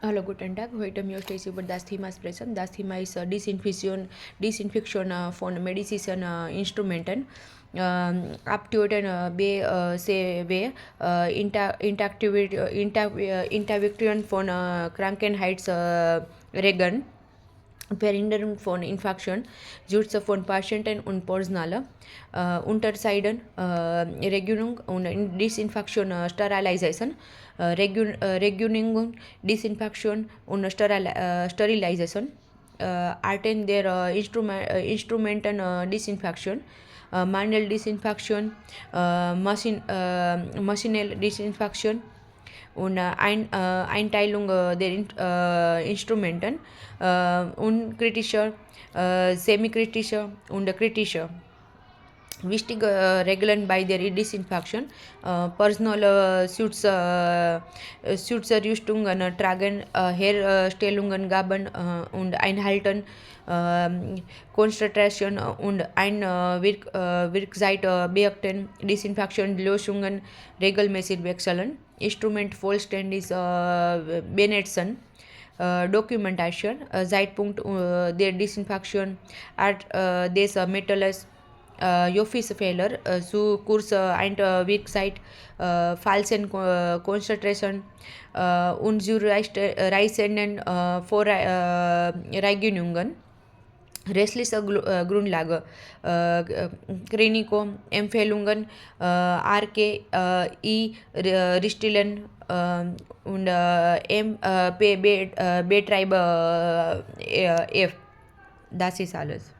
Hallo, guten Tag. Heute möchte ich über das Thema sprechen. Das Thema ist Desinfektion von medizinischen Instrumenten. Abtöten CW, Interviktion von Krankheitsregeln, Verhinderung von Infektion, Schutz von Patienten und Personal, Unterscheiden, Regulierung und Desinfektion, Sterilisation, Regulierung, Desinfektion und Sterilisation, Arten der Instrumenten Desinfektion, manual Desinfektion, maschinell Desinfektion und Einteilung der Instrumenten, unkritischer, semikritischer und kritischer. Wichtige Regeln bei der Desinfektion: Personal Schutzrüstungen tragen, Herstellungen gaben und einhalten, Konzentration und Wirkzeit beachten, Desinfektionslösungen regelmäßig wechseln, Instrument vollständig benetzen, Dokumentation, Zeitpunkt der Desinfektion, Art des Mittels, Joffice-Fehler, zu Kurs und Wirkzeit, falschen Konzentration, unzureichenden Vorreignungen, rechtliche Grundlage, Klinikum, Empfehlungen, Richtlinien und MPB Betreiber F. Das ist alles.